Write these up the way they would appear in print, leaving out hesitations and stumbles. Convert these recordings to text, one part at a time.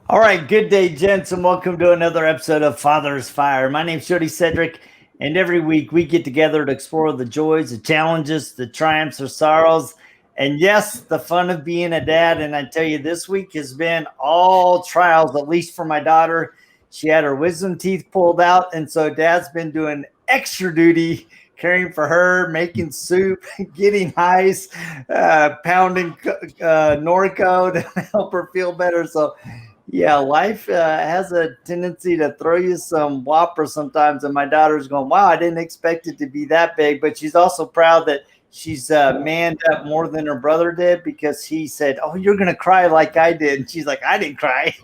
All right, good day, gents, and welcome to another episode of Father's Fire. My name's Jody Cedric, and every week we get together to explore the joys, the challenges, the triumphs, the sorrows, and yes, the fun of being a dad. And I tell you, this week has been all trials, at least for my daughter. She had her wisdom teeth pulled out, and so Dad's been doing extra duty caring for her, making soup, getting ice, pounding Norco to help her feel better. So yeah, life has a tendency to throw you some whopper sometimes. And my daughter's going, wow, I didn't expect it to be that big. But she's also proud that she's manned up more than her brother did, because he said, oh, you're going to cry like I did. And she's like, I didn't cry.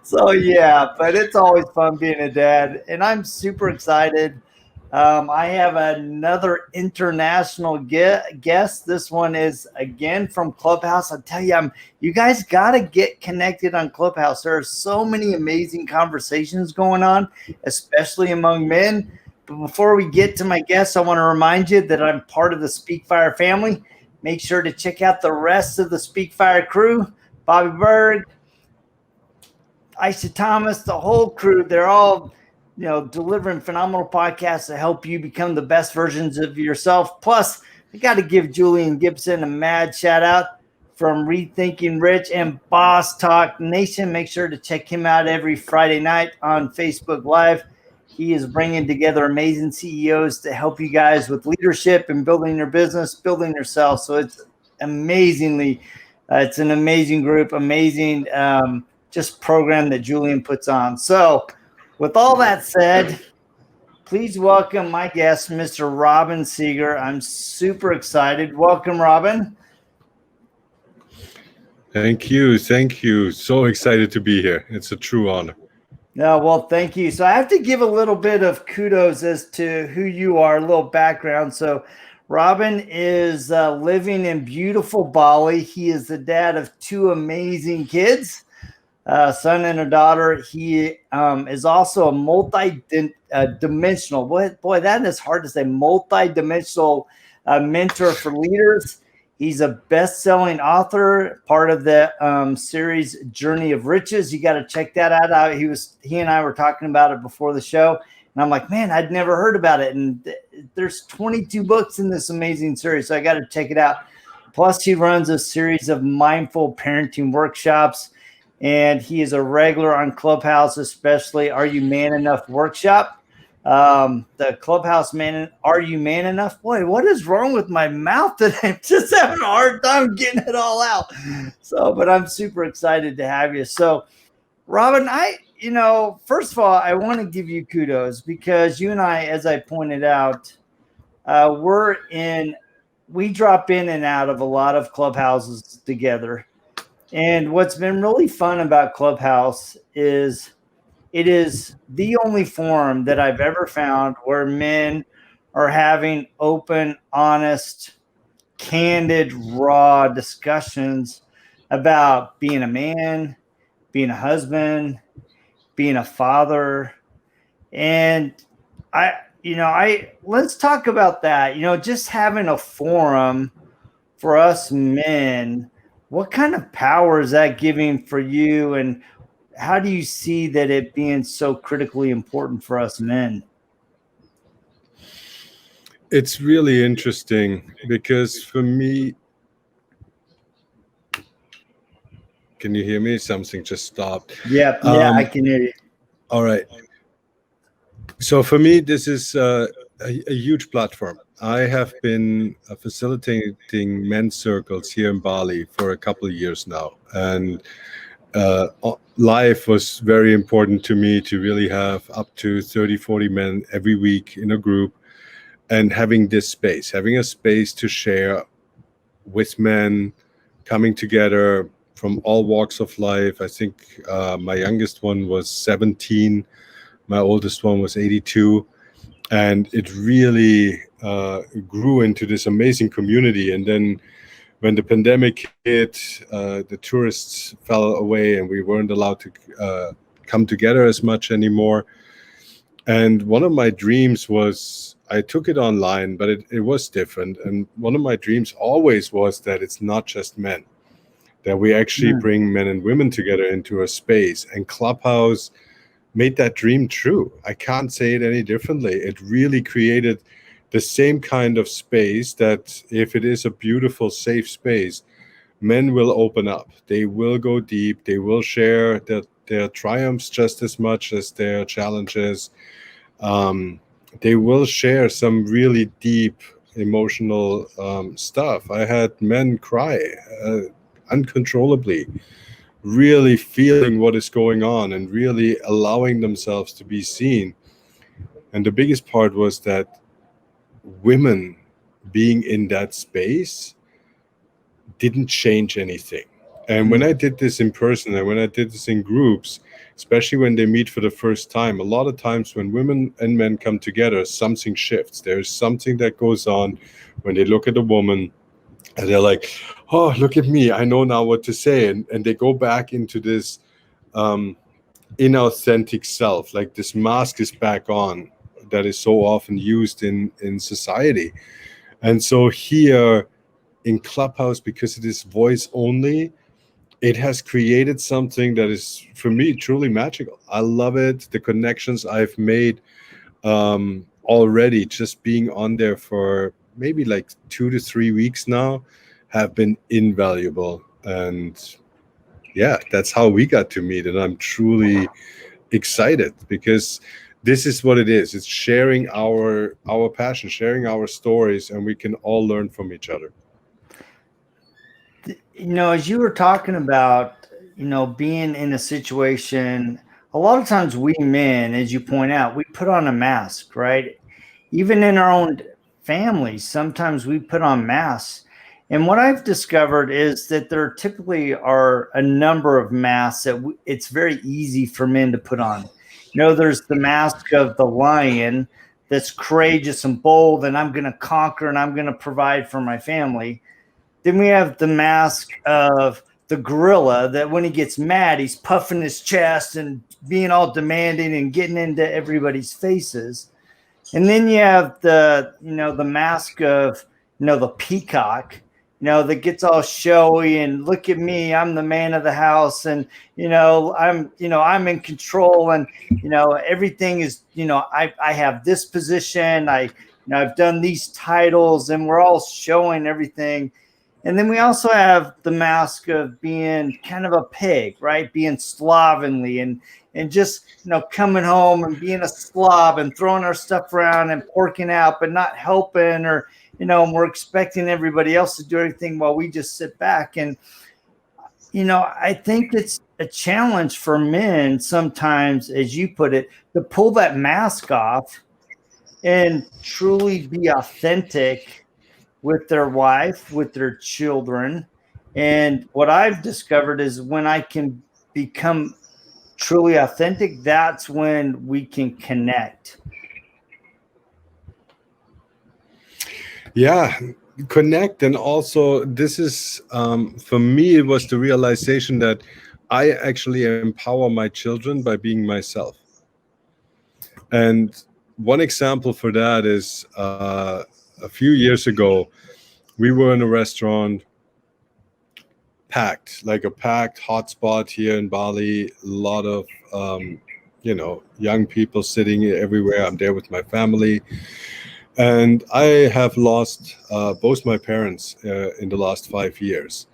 So, yeah, but it's always fun being a dad. And I'm super excited. I have another international guest. This one is again from Clubhouse. I tell you, you guys got to get connected on Clubhouse. There are so many amazing conversations going on, especially among men. But before we get to my guests, I want to remind you that I'm part of the Speak Fire family. Make sure to check out the rest of the Speak Fire crew. Bobby Berg, Aisha Thomas, the whole crew. They're all delivering phenomenal podcasts to help you become the best versions of yourself. Plus, I got to give Julian Gibson a mad shout out from Rethinking Rich and Boss Talk Nation. Make sure to check him out every Friday night on Facebook Live. He is bringing together amazing CEOs to help you guys with leadership and building your business, building yourself. So it's it's an amazing group, amazing just program that Julian puts on. So with all that said, please welcome my guest, Mr. Robin Seeger. I'm super excited. Welcome, Robin. Thank you. Thank you. So excited to be here. It's a true honor. No, well, thank you. So I have to give a little bit of kudos as to who you are, a little background. So Robin is living in beautiful Bali. He is the dad of two amazing kids. Son and a daughter. He is also a multi-dimensional. Boy, that is hard to say. Multi-dimensional mentor for leaders. He's a best-selling author, part of the series Journey of Riches. You got to check that out. He and I were talking about it before the show, and I'm like, man, I'd never heard about it. And there's 22 books in this amazing series, so I got to check it out. Plus, he runs a series of mindful parenting workshops. And he is a regular on Clubhouse, especially Are You Man Enough workshop. The Clubhouse Man, Are You Man Enough? Boy, what is wrong with my mouth today? I'm just having a hard time getting it all out. But I'm super excited to have you. So, Robin, first of all, I want to give you kudos, because you and I, as I pointed out, we drop in and out of a lot of clubhouses together. And what's been really fun about Clubhouse is it is the only forum that I've ever found where men are having open, honest, candid, raw discussions about being a man, being a husband, being a father. And let's talk about that. Just having a forum for us men. What kind of power is that giving for you, and how do you see that it being so critically important for us men? It's really interesting, because for me, can you hear me? Something just stopped. Yeah, I can hear you. All right. So for me, this is a huge platform. I have been facilitating men's circles here in Bali for a couple of years now. And life was very important to me to really have up to 30, 40 men every week in a group, and having a space to share with men, coming together from all walks of life. I think my youngest one was 17. My oldest one was 82. And it really grew into this amazing community. And then when the pandemic hit, the tourists fell away and we weren't allowed to come together as much anymore. And one of my dreams was, I took it online, but it was different. And one of my dreams always was that it's not just men, that we actually bring men and women together into a space. And Clubhouse made that dream true. I can't say it any differently. It really created the same kind of space that if it is a beautiful, safe space, men will open up. They will go deep. They will share their triumphs just as much as their challenges. They will share some really deep emotional stuff. I had men cry uncontrollably, really feeling what is going on and really allowing themselves to be seen. And the biggest part was that women being in that space didn't change anything. And when I did this in person and when I did this in groups, especially when they meet for the first time, a lot of times when women and men come together, something shifts. There's something that goes on when they look at a woman and they're like, oh, look at me. I know now what to say. And they go back into this inauthentic self, like this mask is back on that is so often used in society. And so here in Clubhouse, because it is voice only, it has created something that is, for me, truly magical. I love it. The connections I've made already just being on there for maybe like 2 to 3 weeks now have been invaluable. And yeah, that's how we got to meet. And I'm truly excited because this is what it is. It's sharing our passion, sharing our stories, and we can all learn from each other. As you were talking about, being in a situation, a lot of times we men, as you point out, we put on a mask, right? Even in our own families, sometimes we put on masks. And what I've discovered is that there typically are a number of masks that it's very easy for men to put on. There's the mask of the lion that's courageous and bold, and I'm going to conquer and I'm going to provide for my family. Then we have the mask of the gorilla that when he gets mad, he's puffing his chest and being all demanding and getting into everybody's faces. And then you have the mask of, the peacock, that gets all showy and look at me, I'm the man of the house. And, I'm in control and, everything is, I have this position. I've done these titles and we're all showing everything. And then we also have the mask of being kind of a pig, right? Being slovenly and just, coming home and being a slob and throwing our stuff around and porking out, but not helping or, we're expecting everybody else to do everything while we just sit back. And, I think it's a challenge for men sometimes, as you put it, to pull that mask off and truly be authentic with their wife, with their children. And what I've discovered is when I can become truly authentic, that's when we can connect. Yeah, connect. And also this is, for me, it was the realization that I actually empower my children by being myself. And one example for that is a few years ago, we were in a restaurant, packed hotspot here in Bali. A lot of young people sitting everywhere. I'm there with my family, and I have lost both my parents in the last 5 years,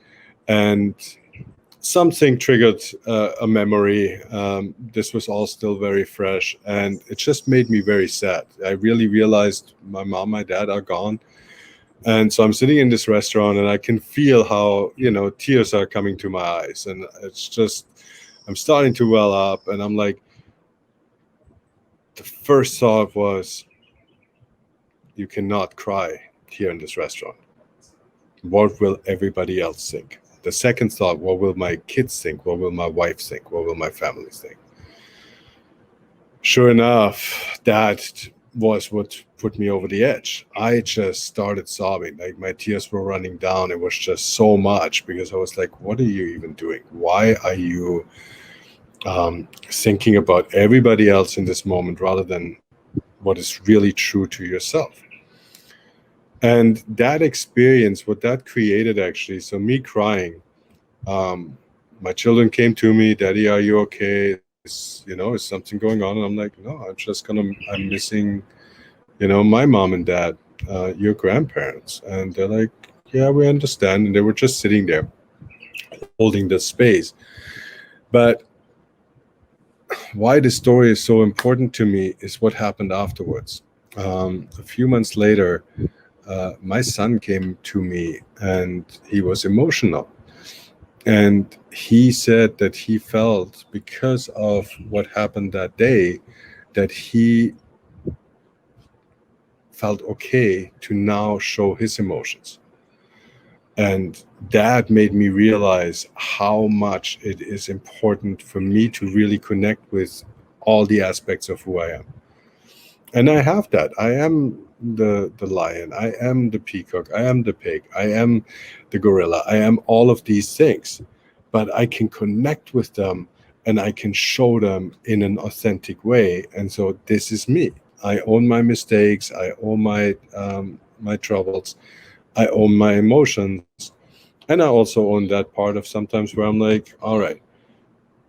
and something triggered a memory. This was all still very fresh, and it just made me very sad. I really realized my mom, my dad are gone. And so I'm sitting in this restaurant and I can feel how, tears are coming to my eyes. And it's just, I'm starting to well up. And I'm like, the first thought was, you cannot cry here in this restaurant. What will everybody else think? The second thought, what will my kids think? What will my wife think? What will my family think? Sure enough, that was what put me over the edge. I just started sobbing. Like my tears were running down. It was just so much because I was like, what are you even doing? Why are you thinking about everybody else in this moment rather than what is really true to yourself? And that experience, what that created actually, so me crying My children came to me, Daddy, are you okay? Is something going on? And I'm like, no, I'm missing, my mom and dad, your grandparents. And they're like, yeah, we understand. And they were just sitting there holding the space. But why this story is so important to me is what happened afterwards. A few months later, my son came to me and he was emotional. And he said that he felt, because of what happened that day, that he felt okay to now show his emotions. And that made me realize how much it is important for me to really connect with all the aspects of who I am. And I have that. I am the lion. I am the peacock. I am the pig. I am the gorilla. I am all of these things. But I can connect with them and I can show them in an authentic way. And so this is me. I own my mistakes. I own my troubles. I own my emotions. And I also own that part of sometimes where I'm like, all right,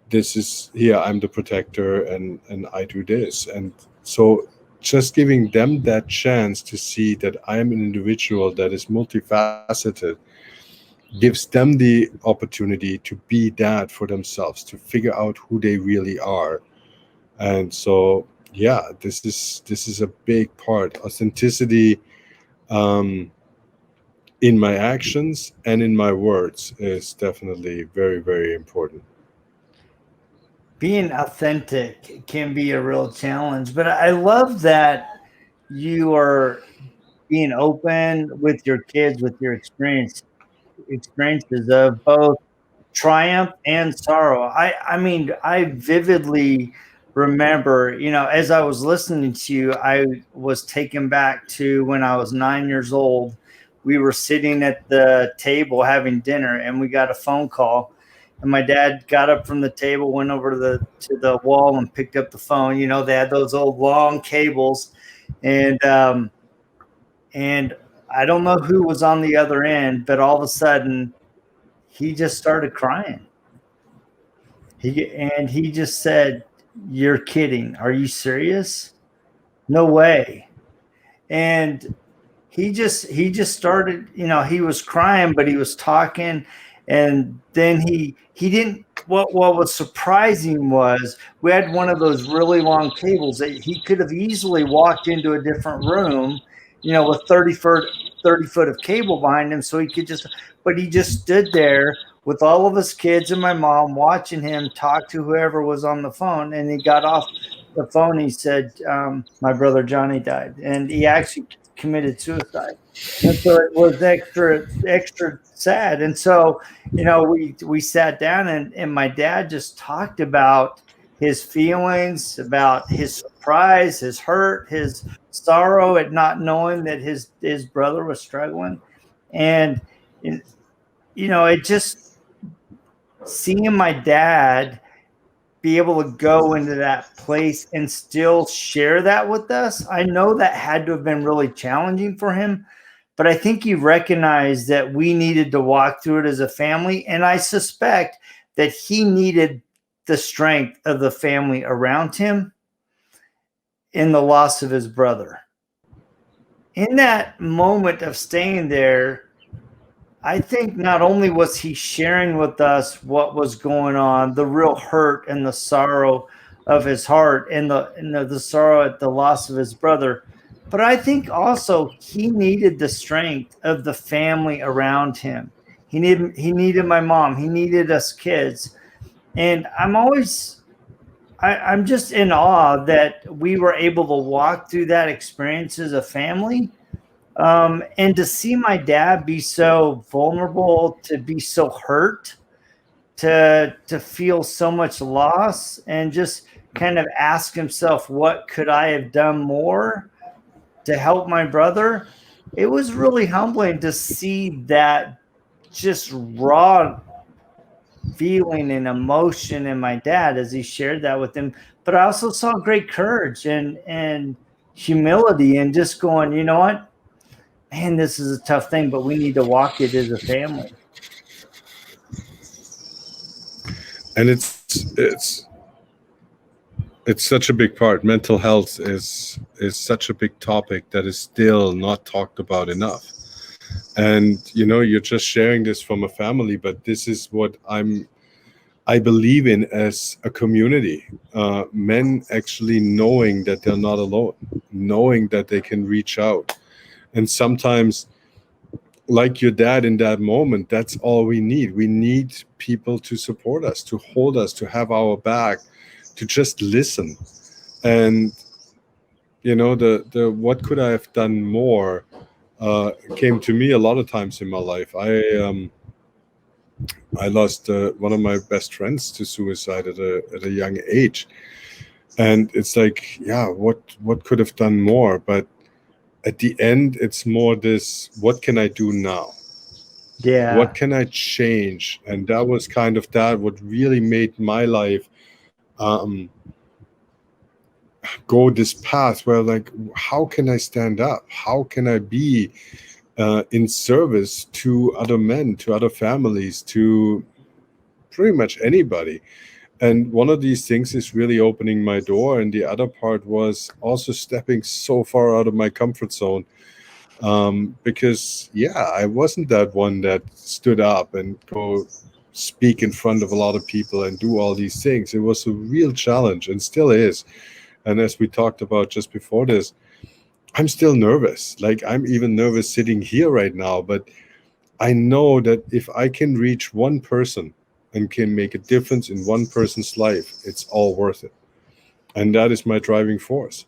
this is here, I'm the protector and I do this. And so just giving them that chance to see that I am an individual that is multifaceted gives them the opportunity to be that for themselves, to figure out who they really are. And so yeah, this is a big part. Authenticity, in my actions and in my words, is definitely very, very important. Being authentic can be a real challenge, but I love that you are being open with your kids, with your experiences of both triumph and sorrow. I mean, I vividly remember, as I was listening to you, I was taken back to when I was 9 years old. We were sitting at the table having dinner, and we got a phone call. And my dad got up from the table, went over to the wall, and picked up the phone. They had those old long cables, and and I don't know who was on the other end, but all of a sudden he just started crying. He just said, "You're kidding. Are you serious? No way." And he just started, he was crying, but he was talking. And then he didn't, what was surprising was we had one of those really long cables that he could have easily walked into a different room, with 30 foot of cable behind him, so he could just, but he just stood there with all of his kids and my mom watching him talk to whoever was on the phone. And he got off the phone. He said, my brother Johnny died, and he actually committed suicide. And so it was extra sad. And so, we sat down, and my dad just talked about his feelings, about his surprise, his hurt, his sorrow at not knowing that his brother was struggling. And it just, seeing my dad be able to go into that place and still share that with us, I know that had to have been really challenging for him. But I think he recognized that we needed to walk through it as a family. And I suspect that he needed the strength of the family around him in the loss of his brother. In that moment of staying there, I think not only was he sharing with us what was going on, the real hurt and the sorrow of his heart, and the sorrow at the loss of his brother, but I think also he needed the strength of the family around him. He needed my mom. He needed us kids. And I'm just in awe that we were able to walk through that experience as a family. And to see my dad be so vulnerable, to be so hurt, to feel so much loss, and just kind of ask himself, what could I have done more to help my brother? It was really humbling to see that just raw feeling and emotion in my dad as he shared that with him. But I also saw great courage and humility, and just going, you know what? Man, this is a tough thing, but we need to walk it as a family. And it's such a big part. Mental health is such a big topic that is still not talked about enough. And you're just sharing this from a family, but this is what I believe in as a community. Men actually knowing that they're not alone, knowing that they can reach out. And sometimes, like your dad in that moment, that's all we need. We need people to support us, to hold us, to have our back, to just listen. And the what could I have done more came to me a lot of times in my life. I lost one of my best friends to suicide at a young age, and it's like, yeah, what could have done more? But at the end, it's more this: what can I do now? Yeah. What can I change? And that was kind of that what really made my life go this path where, like, how can I stand up? How can I be in service to other men, to other families, to pretty much anybody? And one of these things is really opening my door, and the other part was also stepping so far out of my comfort zone, because I wasn't that one that stood up and go speak in front of a lot of people and do all these things. It was a real challenge, and still is. And as we talked about just before this, I'm still nervous. Like, I'm even nervous sitting here right now, but I know that if I can reach one person and can make a difference in one person's life, it's all worth it. And that is my driving force.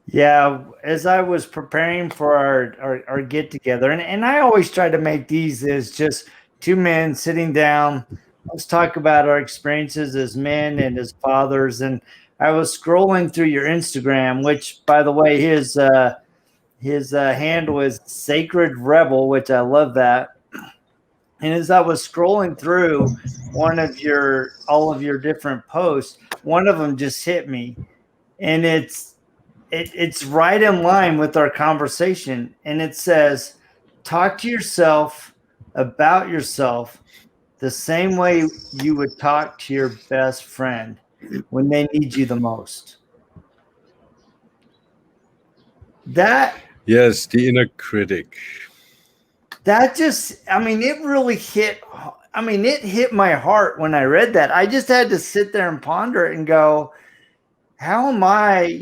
Yeah, as I was preparing for our get together, and I always try to make these as just two men sitting down. Let's talk about our experiences as men and as fathers. And I was scrolling through your Instagram, which, by the way, his handle is Sacred Rebel, which I love that. And as I was scrolling through all of your different posts, one of them just hit me, and it's right in line with our conversation. And it says, talk to yourself about yourself the same way you would talk to your best friend when they need you the most. That Yes, the inner critic. just, I mean, it really hit. I mean, it hit my heart when I read that. I just had to sit there and ponder it and go, how am I,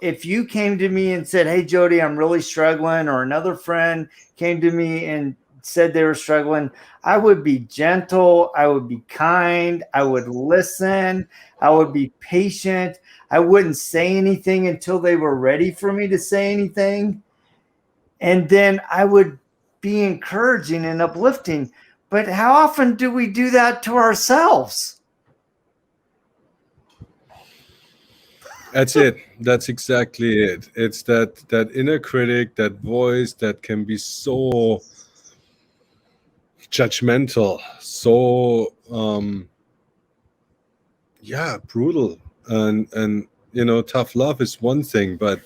if you came to me and said, hey, Jody, I'm really struggling, or another friend came to me and said they were struggling, I would be gentle. I would be kind. I would listen. I would be patient. I wouldn't say anything until they were ready for me to say anything. And then I would be encouraging and uplifting. But how often do we do that to ourselves? That's it. That's exactly it. It's that inner critic, that voice that can be so judgmental, so brutal. And tough love is one thing, but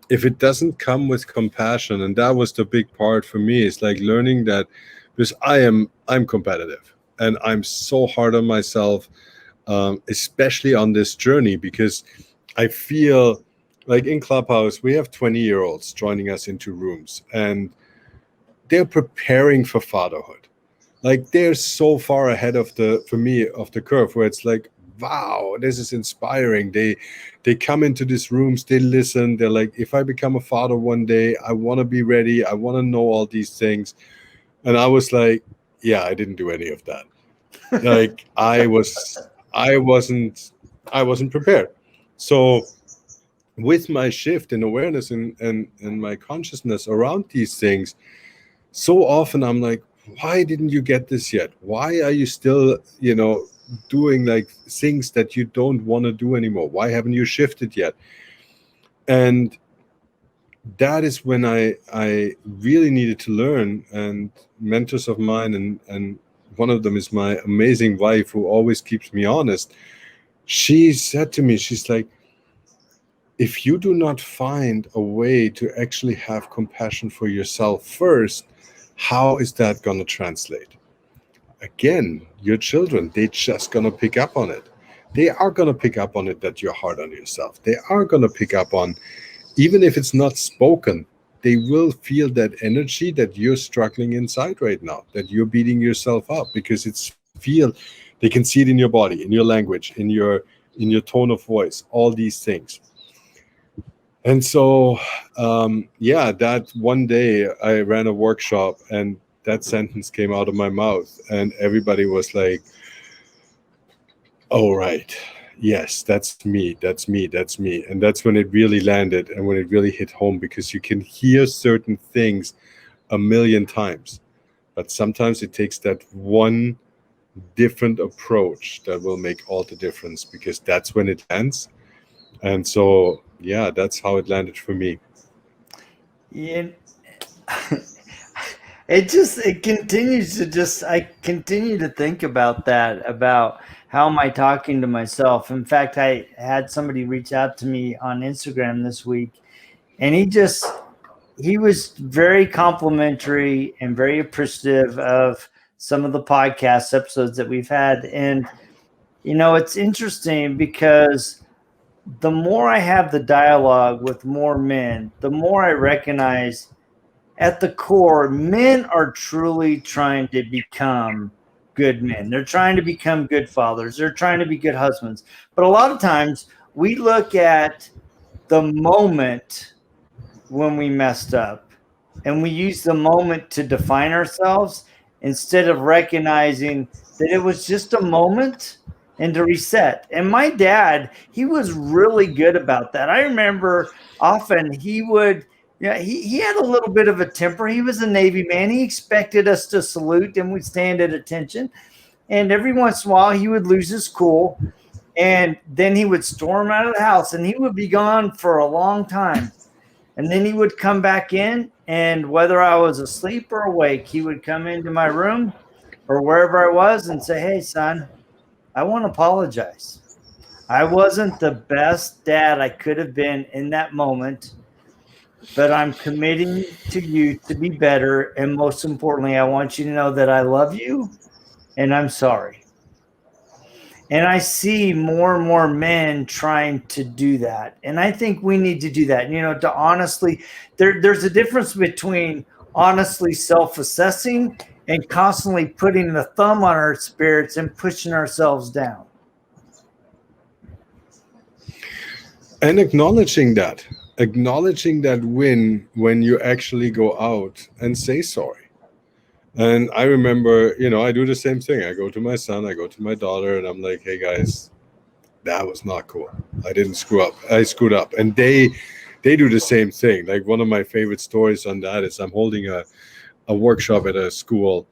if it doesn't come with compassion, and that was the big part for me, is like learning that, because I'm competitive and I'm so hard on myself, especially on this journey, because I feel like in Clubhouse we have 20-year-olds joining us into rooms, and they're preparing for fatherhood. Like, they're so far ahead of the curve, where it's like, wow, this is inspiring. They come into these rooms, they listen, they're like, if I become a father one day, I want to be ready, I want to know all these things. And I was like, yeah, I didn't do any of that. Like, I wasn't prepared. So with my shift in awareness and my consciousness around these things, so often I'm like, why didn't you get this yet? Why are you still, doing like things that you don't want to do anymore? Why haven't you shifted yet? And that is when I really needed to learn. And mentors of mine, and one of them is my amazing wife, who always keeps me honest. She said to me, she's like, if you do not find a way to actually have compassion for yourself first, how is that going to translate? again, your children, they're just going to pick up on it. They are going to pick up on it that you're hard on yourself. They are going to pick up on, even if it's not spoken, they will feel that energy that you're struggling inside right now, that you're beating yourself up, because they can see it in your body, in your language, in your tone of voice, all these things. And so, yeah, that one day I ran a workshop and that sentence came out of my mouth, and everybody was like, oh, right. Yes, that's me. That's me. That's me. And that's when it really landed and when it really hit home, because you can hear certain things a million times. But sometimes it takes that one different approach that will make all the difference, because that's when it lands. And so, yeah, that's how it landed for me. Yeah. It continues to just, I continue to think about that, about how am I talking to myself. In fact, I had somebody reach out to me on Instagram this week, and he was very complimentary and very appreciative of some of the podcast episodes that we've had. And, it's interesting because the more I have the dialogue with more men, the more I recognize at the core, men are truly trying to become good men. They're trying to become good fathers. They're trying to be good husbands. But a lot of times we look at the moment when we messed up, and we use the moment to define ourselves instead of recognizing that it was just a moment and to reset. And my dad, he was really good about that. I remember often he would, yeah, he had a little bit of a temper. He was a Navy man. He expected us to salute and we'd stand at attention. And every once in a while he would lose his cool, and then he would storm out of the house and he would be gone for a long time. And then he would come back in, and whether I was asleep or awake, he would come into my room or wherever I was and say, "Hey, son, I want to apologize. I wasn't the best dad I could have been in that moment, but I'm committing to you to be better. And most importantly, I want you to know that I love you and I'm sorry." And I see more and more men trying to do that. And I think we need to do that, to honestly, there's a difference between honestly self-assessing and constantly putting the thumb on our spirits and pushing ourselves down. And acknowledging that win when you actually go out and say sorry. And I remember, I do the same thing. I go to my son, I go to my daughter, and I'm like, hey guys, that was not cool. I didn't screw up. I screwed up. And they do the same thing. Like, one of my favorite stories on that is I'm holding a workshop at a school,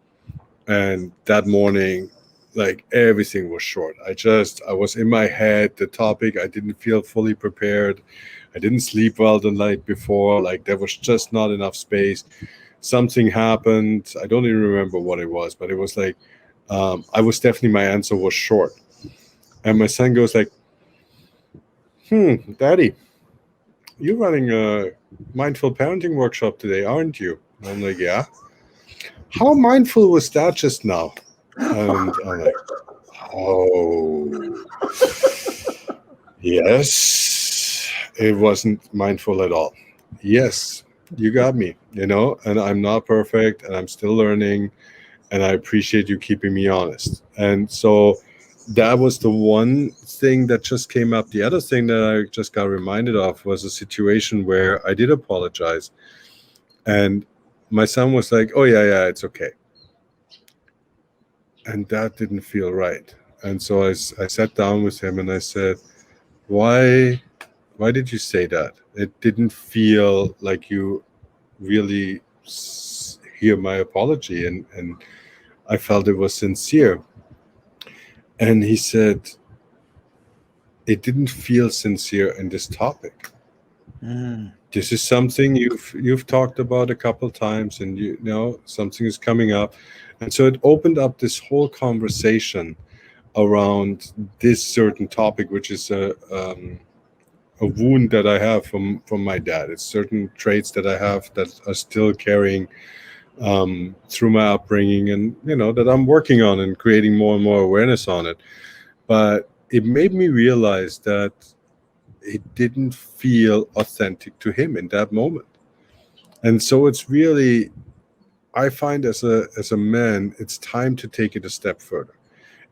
and that morning, like, everything was short. I was in my head, the topic, I didn't feel fully prepared. I didn't sleep well the night before. Like, there was just not enough space. Something happened. I don't even remember what it was, but it was like, my answer was short. And my son goes like, Daddy, you're running a mindful parenting workshop today, aren't you? And I'm like, yeah. How mindful was that just now? And I'm like, oh, yes, it wasn't mindful at all. Yes, you got me, and I'm not perfect and I'm still learning, and I appreciate you keeping me honest. And so that was the one thing that just came up. The other thing that I just got reminded of was a situation where I did apologize, and my son was like, oh yeah, it's okay. And that didn't feel right. And so I sat down with him and I said, why did you say that? It didn't feel like you really hear my apology, and I felt it was sincere. And he said, it didn't feel sincere in this topic. This is something you've talked about a couple times, and something is coming up. And so it opened up this whole conversation around this certain topic, which is a wound that I have from my dad. It's certain traits that I have that are still carrying through my upbringing, and that I'm working on and creating more and more awareness on it. But it made me realize that it didn't feel authentic to him in that moment. And so it's really, I find as a man, it's time to take it a step further.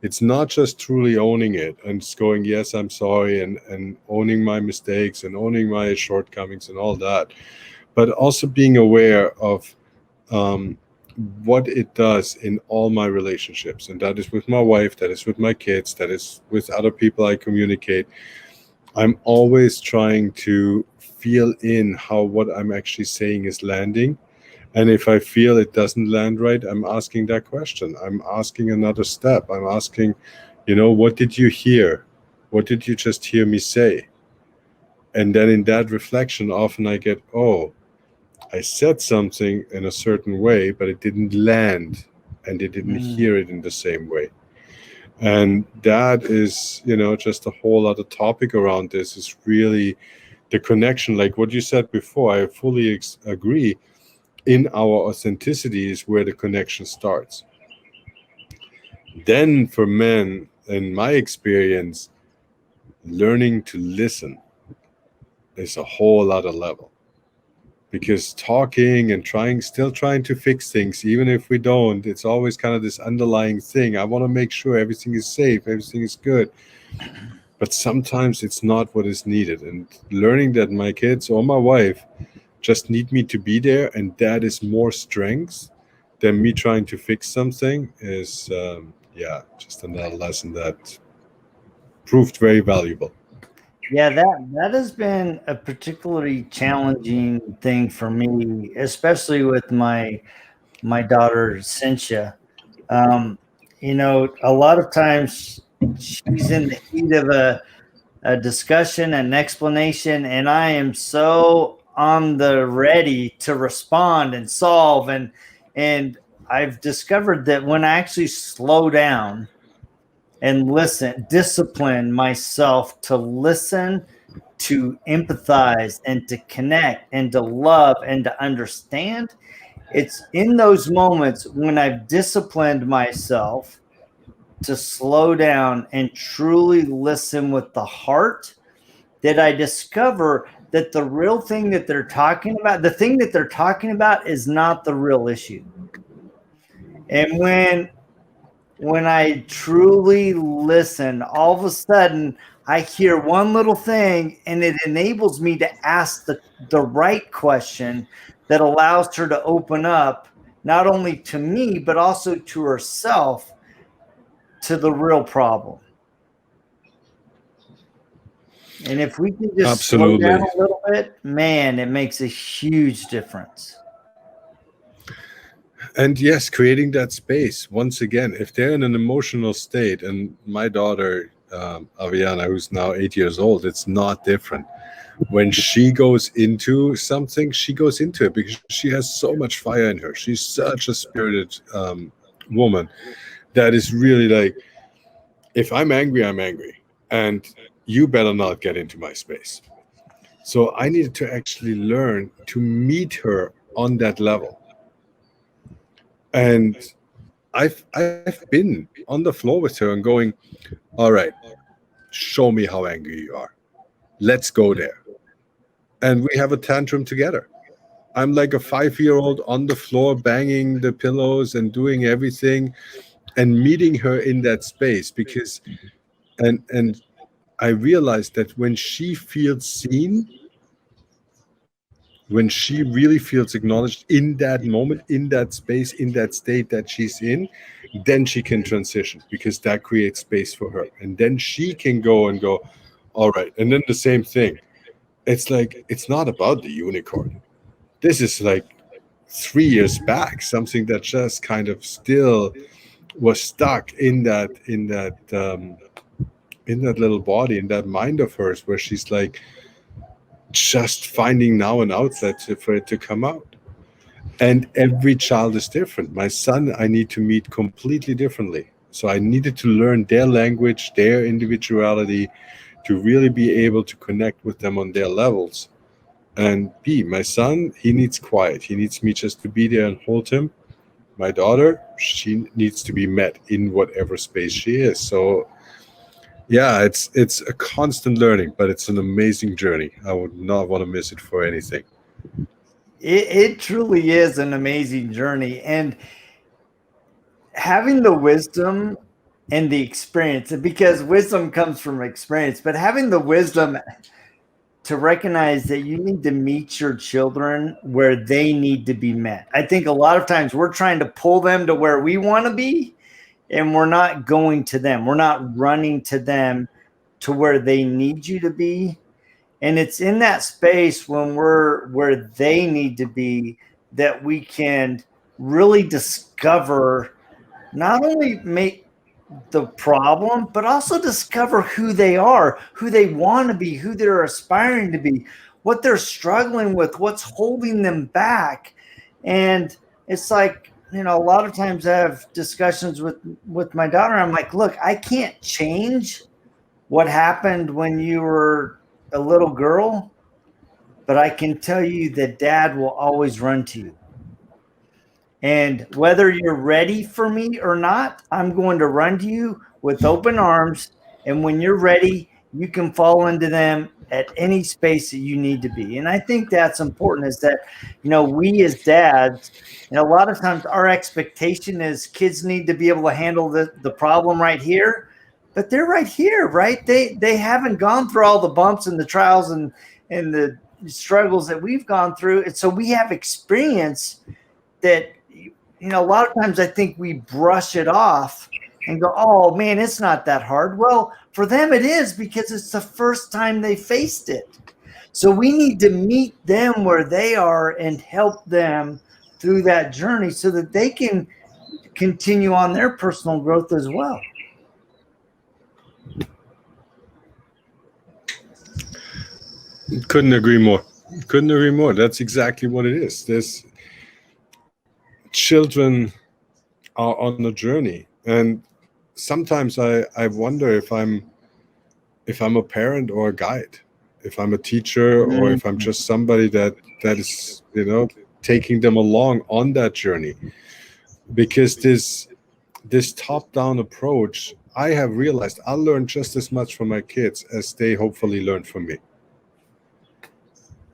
It's not just truly owning it and just going, yes, I'm sorry, and owning my mistakes and owning my shortcomings and all that, but also being aware of what it does in all my relationships. And that is with my wife, that is with my kids, that is with other people I communicate. I'm always trying to feel in how what I'm actually saying is landing. And if I feel it doesn't land right, I'm asking that question. I'm asking another step. I'm asking, what did you hear? What did you just hear me say? And then in that reflection, often I get, oh, I said something in a certain way, but it didn't land and they didn't hear it in the same way. And that is, just a whole other topic around this is really the connection. Like what you said before, I fully agree. In our authenticity is where the connection starts. Then for men, in my experience, learning to listen is a whole other level. Because talking and still trying to fix things, even if we don't, it's always kind of this underlying thing. I want to make sure everything is safe, everything is good. But sometimes it's not what is needed. And learning that my kids or my wife just need me to be there, and that is more strength than me trying to fix something is, just another lesson that proved very valuable. Yeah, that has been a particularly challenging thing for me, especially with my daughter Cynthia. Um, a lot of times she's in the heat of a discussion, an explanation, and I am so on the ready to respond and solve. And I've discovered that when I actually slow down and listen, discipline myself to listen, to empathize, and to connect, and to love, and to understand. It's in those moments when I've disciplined myself to slow down and truly listen with the heart that I discover that the real thing that they're talking about, the thing that they're talking about is not the real issue. And when I truly listen, all of a sudden I hear one little thing and it enables me to ask the right question that allows her to open up not only to me, but also to herself, to the real problem. And if we can just slow down Absolutely. a little bit, man, it makes a huge difference. And yes, creating that space once again, if they're in an emotional state, and my daughter, Aviana, who's now 8 years old, it's not different. When she goes into something, she goes into it because she has so much fire in her. She's such a spirited woman that is really like, if I'm angry, I'm angry. And you better not get into my space. So I needed to actually learn to meet her on that level. And I've been on the floor with her and going, all right, show me how angry you are. Let's go there. And we have a tantrum together. I'm like a 5-year-old on the floor, banging the pillows and doing everything and meeting her in that space because and I realized that when she feels seen, when she really feels acknowledged in that moment, in that space, in that state that she's in, then she can transition because that creates space for her. And then she can go and go, all right. And then the same thing. It's like, it's not about the unicorn. This is like 3 years back, something that just kind of still was stuck in that little body, in that mind of hers, where she's like just finding now an outlet for it to come out. And every child is different. My son, I need to meet completely differently. So I needed to learn their language, their individuality, to really be able to connect with them on their levels. And B, my son, he needs quiet. He needs me just to be there and hold him. My daughter, she needs to be met in whatever space she is. So yeah, it's a constant learning, but it's an amazing journey. I would not want to miss it for anything. It truly is an amazing journey. And having the wisdom and the experience, because wisdom comes from experience, but having the wisdom to recognize that you need to meet your children where they need to be met. I think a lot of times we're trying to pull them to where we want to be, and we're not going to them. We're not running to them to where they need you to be. And it's in that space when we're where they need to be that we can really discover, not only make the problem, but also discover who they are, who they want to be, who they're aspiring to be, what they're struggling with, what's holding them back. And it's like, a lot of times I have discussions with my daughter. I'm like, look, I can't change what happened when you were a little girl, but I can tell you that dad will always run to you. And whether you're ready for me or not, I'm going to run to you with open arms. And when you're ready, you can fall into them at any space that you need to be. And I think that's important, is that, we as dads, a lot of times our expectation is kids need to be able to handle the problem right here, but they're right here, right? They haven't gone through all the bumps and the trials and the struggles that we've gone through. And so we have experience that, a lot of times I think we brush it off and go, oh man, it's not that hard. Well, for them it is, because it's the first time they faced it. So we need to meet them where they are and help them through that journey so that they can continue on their personal growth as well. Couldn't agree more. Couldn't agree more. That's exactly what it is. There's children are on a journey, and sometimes I wonder if I'm a parent or a guide, if I'm a teacher or if I'm just somebody that is taking them along on that journey. Because this top-down approach, I have realized I'll learn just as much from my kids as they hopefully learn from me,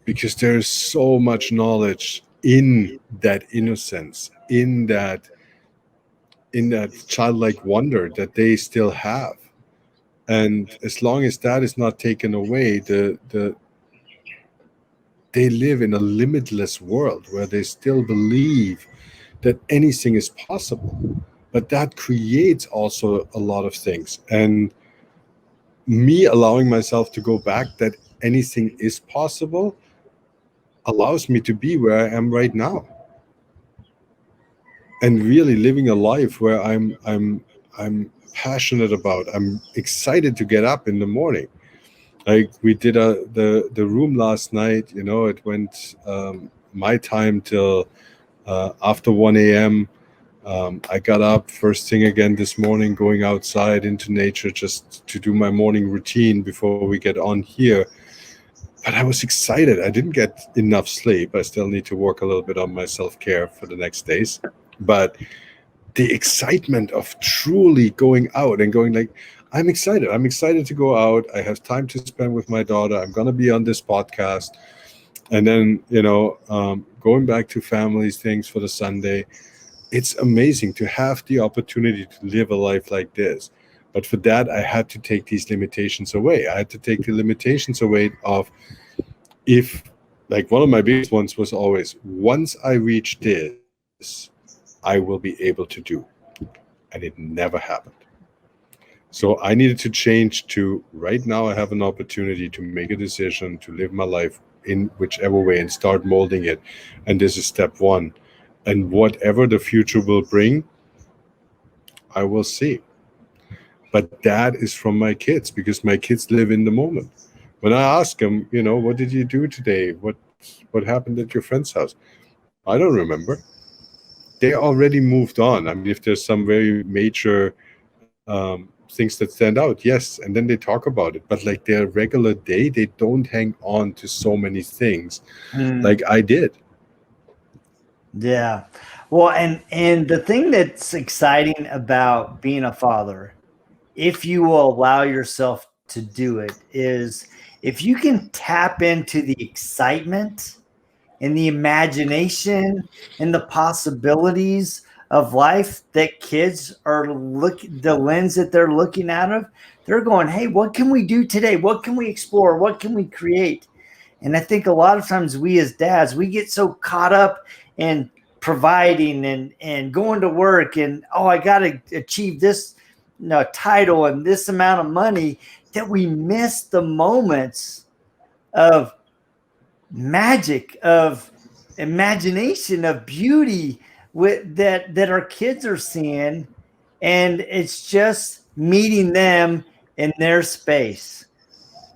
because there's so much knowledge in that innocence, in that childlike wonder that they still have. And as long as that is not taken away, they live in a limitless world where they still believe that anything is possible. But that creates also a lot of things. And me allowing myself to go back that anything is possible allows me to be where I am right now, and really living a life where I'm passionate about. I'm excited to get up in the morning. Like we did the room last night. It went my time till after 1 a.m. I got up first thing again this morning, going outside into nature just to do my morning routine before we get on here. But I was excited. I didn't get enough sleep. I still need to work a little bit on my self-care for the next days. But the excitement of truly going out and going like, I'm excited. I'm excited to go out. I have time to spend with my daughter. I'm going to be on this podcast. And then, going back to families things for the Sunday. It's amazing to have the opportunity to live a life like this. But for that, I had to take these limitations away. I had to take the limitations away of, if, like, one of my biggest ones was always, once I reach this, I will be able to do. And it never happened. So I needed to change to, right now I have an opportunity to make a decision to live my life in whichever way and start molding it. And this is step one. And whatever the future will bring, I will see. But that is from my kids, because my kids live in the moment. When I ask them, what did you do today? What happened at your friend's house? I don't remember. They already moved on. I mean, if there's some very major things that stand out, yes, and then they talk about it. But like their regular day, they don't hang on to so many things like I did. Yeah. Well, and the thing that's exciting about being a father, if you will allow yourself to do it, is if you can tap into the excitement and the imagination and the possibilities of life that kids are the lens that they're looking out of, they're going, hey, what can we do today? What can we explore? What can we create? And I think a lot of times we as dads, we get so caught up in providing and going to work and, oh, I got to achieve this title and this amount of money, that we miss the moments of magic, of imagination, of beauty that our kids are seeing. And it's just meeting them in their space.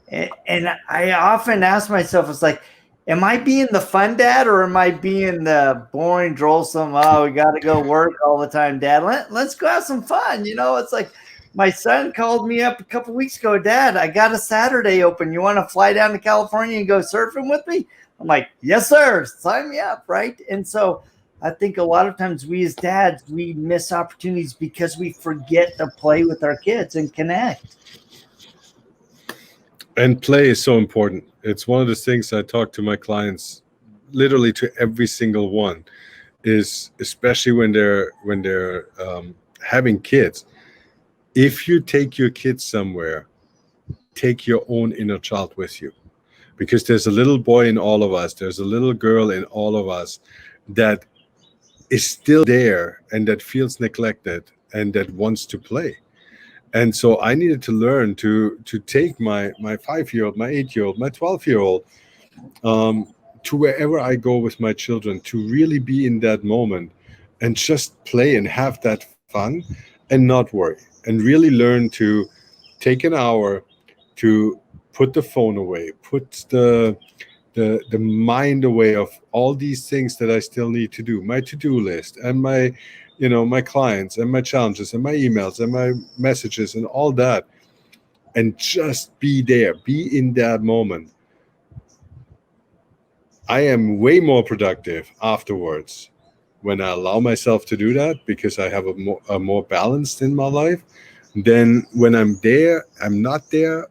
And I often ask myself, it's like, am I being the fun dad, or am I being the boring, drollsome, oh, we got to go work all the time dad? Let's go have some fun. It's like my son called me up a couple weeks ago, Dad, I got a Saturday open. You want to fly down to California and go surfing with me? I'm like, yes, sir. Sign me up. Right. And so I think a lot of times we as dads, we miss opportunities because we forget to play with our kids and connect. And play is so important. It's one of the things I talk to my clients, literally to every single one, is especially when they're having kids. If you take your kids somewhere, take your own inner child with you, because there's a little boy in all of us, there's a little girl in all of us that is still there and that feels neglected and that wants to play. And so I needed to learn to take my 5-year-old, my 8-year-old, my 12-year-old to wherever I go with my children, to really be in that moment and just play and have that fun and not worry, and really learn to take an hour to put the phone away, put the mind away of all these things that I still need to do, my to-do list and my my clients and my challenges and my emails and my messages and all that, and just be there, be in that moment. I am way more productive afterwards when I allow myself to do that, because I have a more balanced in my life, than when I'm there. I'm not there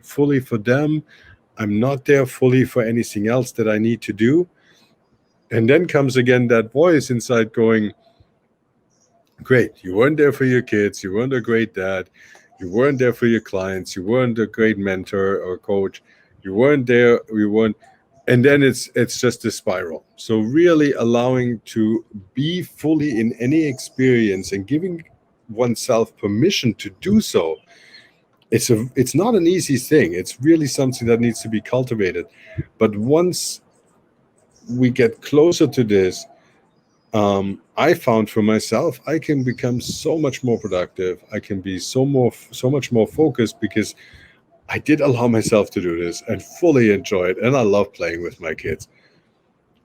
fully for them. I'm not there fully for anything else that I need to do. And then comes again that voice inside going, great, you weren't there for your kids, you weren't a great dad, you weren't there for your clients, you weren't a great mentor or coach, you weren't there, you weren't. And then it's just a spiral. So really allowing to be fully in any experience and giving oneself permission to do so, it's not an easy thing. It's really something that needs to be cultivated. But once we get closer to this, I found for myself, I can become so much more productive. I can be so much more focused, because I did allow myself to do this and fully enjoy it. And I love playing with my kids.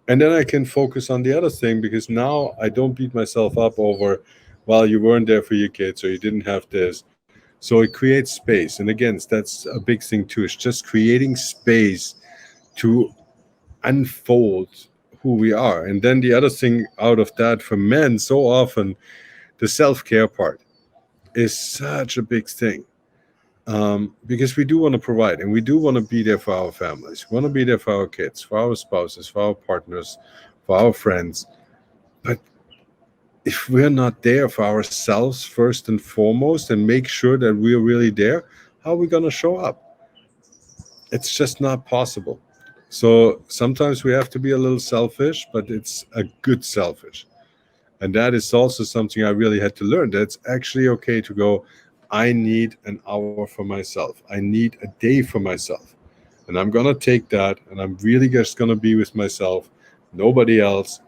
And then I can focus on the other thing, because now I don't beat myself up over, well, you weren't there for your kids or you didn't have this. So it creates space. And again, that's a big thing too. It's just creating space to unfold who we are. And then the other thing out of that for men, so often the self-care part is such a big thing, because we do want to provide and we do want to be there for our families. We want to be there for our kids, for our spouses, for our partners, for our friends. But if we're not there for ourselves first and foremost and make sure that we're really there, how are we going to show up? It's just not possible. So sometimes we have to be a little selfish, but it's a good selfish. And that is also something I really had to learn. That's actually okay to go, I need an hour for myself. I need a day for myself. And I'm going to take that and I'm really just going to be with myself, nobody else.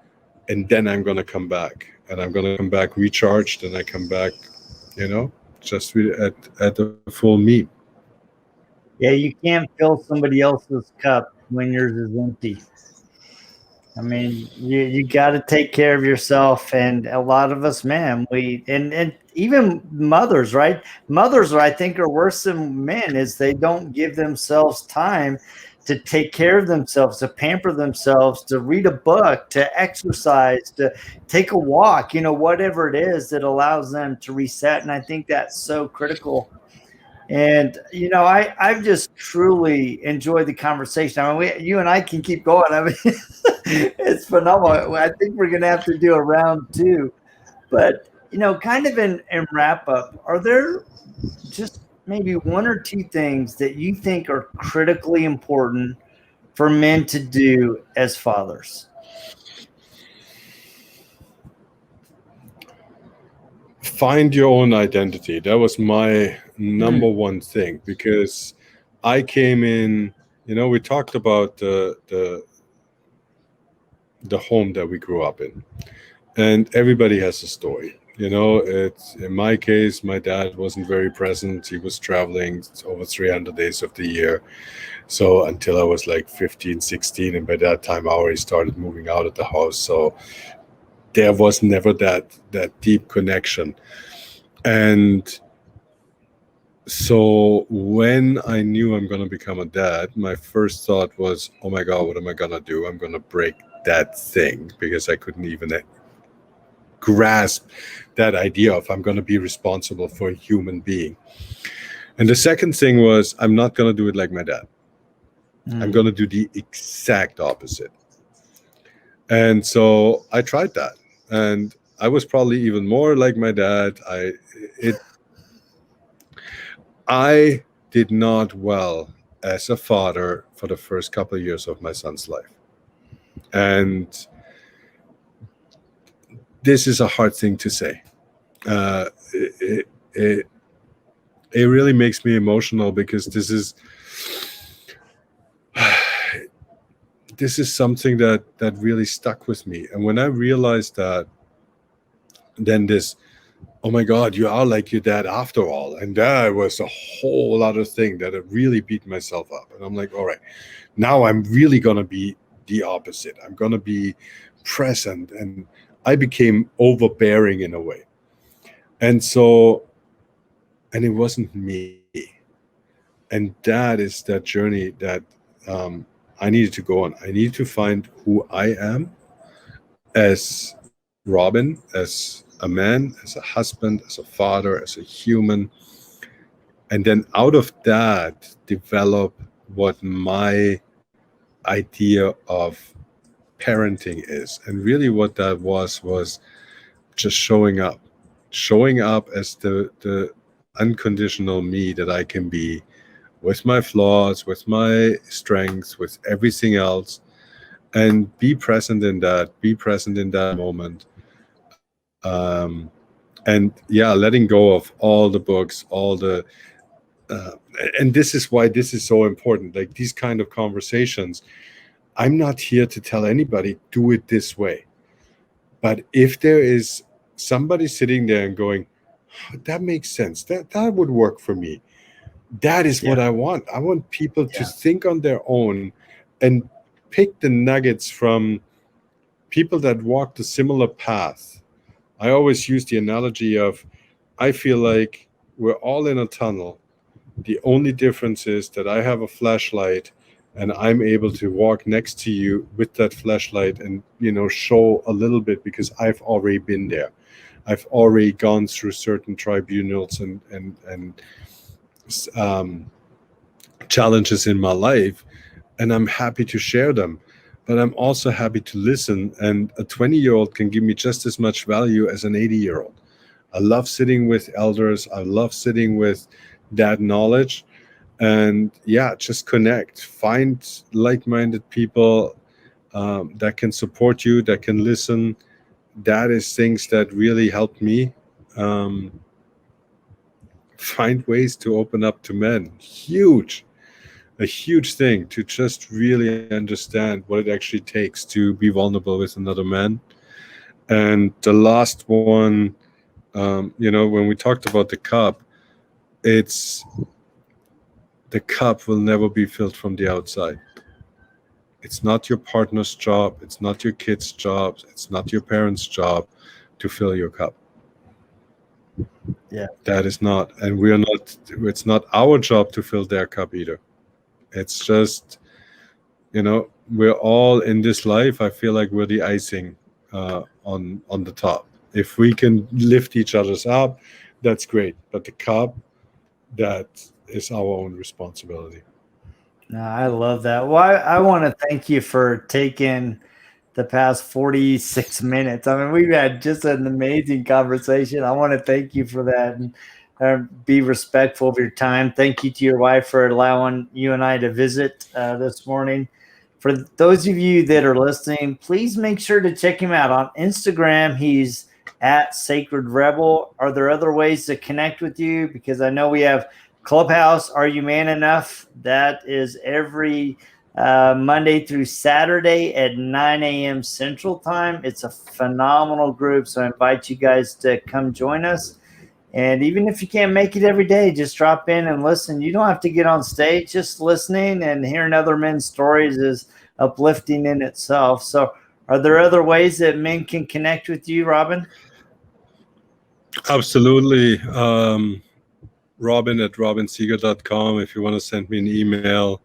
And then I'm going to come back. And I'm going to come back recharged, and I come back, just at the full me. Yeah, you can't fill somebody else's cup when yours is empty. I mean, you got to take care of yourself, and a lot of us, man, and even mothers, right? Mothers, I think, are worse than men, is they don't give themselves time to take care of themselves, to pamper themselves, to read a book, to exercise, to take a walk, whatever it is that allows them to reset. And I think that's so critical. And I've just truly enjoyed the conversation. I mean, you and I can keep going. I mean, it's phenomenal. I think we're going to have to do a round two. But kind of in wrap up, are there just maybe one or two things that you think are critically important for men to do as fathers? Find your own identity. That was my number one thing, because I came in, we talked about the home that we grew up in, and everybody has a story. It's, in my case, my dad wasn't very present. He was traveling over 300 days of the year. So until I was like 15, 16, and by that time I already started moving out of the house. So there was never that deep connection. And so when I knew I'm going to become a dad, my first thought was, oh my God, what am I going to do? I'm going to break that thing, because I couldn't even grasp that idea of I'm going to be responsible for a human being. And the second thing was, I'm not going to do it like my dad. I'm going to do the exact opposite. And so I tried that. And I was probably even more like my dad. I did not well as a father for the first couple of years of my son's life. And this is a hard thing to say. It really makes me emotional, because this is something that really stuck with me. And when I realized that, then this, oh my God, you are like your dad after all. And that was a whole other thing that I really beat myself up. And I'm like, all right, now I'm really going to be the opposite. I'm going to be present. And I became overbearing in a way. And it wasn't me. And that is that journey that I needed to go on. I needed to find who I am as Robin, as a man, as a husband, as a father, as a human. And then out of that, develop what my idea of parenting is. And really what that was just showing up as the unconditional me that I can be, with my flaws, with my strengths, with everything else, and be present in that moment. And yeah, letting go of all the books, all the and this is why this is so important. Like these kind of conversations, I'm not here to tell anybody do it this way. But if there is somebody sitting there and going, that makes sense, that would work for me, that is what I want. I want people to think on their own and pick the nuggets from people that walked a similar path. I always use the analogy of, I feel like we're all in a tunnel. The only difference is that I have a flashlight and I'm able to walk next to you with that flashlight and, show a little bit, because I've already been there. I've already gone through certain tribunals and challenges in my life, and I'm happy to share them. But I'm also happy to listen, and a 20-year-old can give me just as much value as an 80-year-old. I love sitting with elders. I love sitting with that knowledge, and just connect. Find like-minded people that can support you, that can listen. That is things that really helped me. Find ways to open up to men. A huge thing, to just really understand what it actually takes to be vulnerable with another man. And the last one, when we talked about the cup, it's the cup will never be filled from the outside. It's not your partner's job. It's not your kid's job. It's not your parents' job to fill your cup. Yeah. That is not, and we're not, it's not our job to fill their cup either. It's just, we're all in this life. I feel like we're the icing on the top. If we can lift each other's up, that's great. But the cup, that is our own responsibility. No, I love that. Well, I want to thank you for taking the past 46 minutes. I mean, we've had just an amazing conversation. I want to thank you for that, and be respectful of your time. Thank you to your wife for allowing you and I to visit this morning. For those of you that are listening, please make sure to check him out on Instagram. He's at Sacred Rebel. Are there other ways to connect with you? Because I know we have Clubhouse. Are You Man Enough? That is every Monday through Saturday at 9 a.m. Central Time. It's a phenomenal group, so I invite you guys to come join us. And even if you can't make it every day, just drop in and listen. You don't have to get on stage. Just listening and hearing other men's stories is uplifting in itself. So are there other ways that men can connect with you, Robin? Absolutely. Robin at robinseeger.com. If you want to send me an email,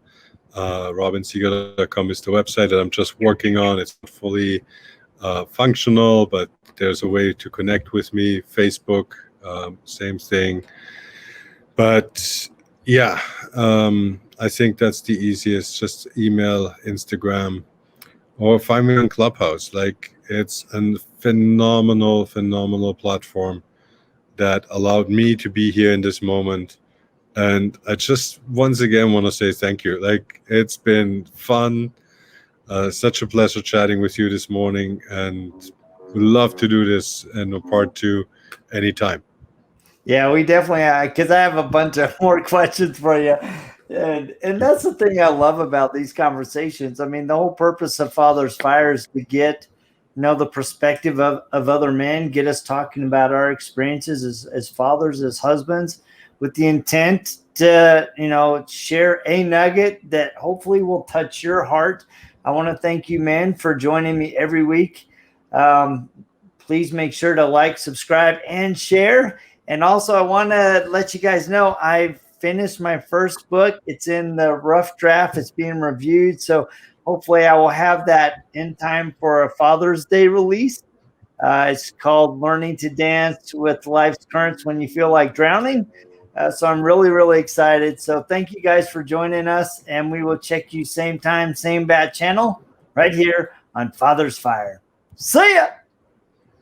robinseeger.com is the website that I'm just working on. It's not fully functional, but there's a way to connect with me. Facebook, same thing. But yeah, I think that's the easiest. Just email, Instagram, or find me on Clubhouse. Like, it's a phenomenal platform that allowed me to be here in this moment. And I just once again want to say thank you. Like, it's been fun. Such a pleasure chatting with you this morning, and would love to do this in a part 2 anytime. Yeah, we definitely, because I have a bunch of more questions for you. And that's the thing I love about these conversations. I mean, the whole purpose of Father's Fire is to get, the perspective of other men, get us talking about our experiences as fathers, as husbands, with the intent to, share a nugget that hopefully will touch your heart. I want to thank you, men, for joining me every week. Please make sure to like, subscribe, and share. And also, I want to let you guys know I've finished my first book. It's in the rough draft. It's being reviewed. So hopefully I will have that in time for a Father's Day release. It's called Learning to Dance with Life's Currents When You Feel Like Drowning. So I'm really, really excited. So thank you guys for joining us. And we will check you same time, same bat channel right here on Father's Fire. See ya.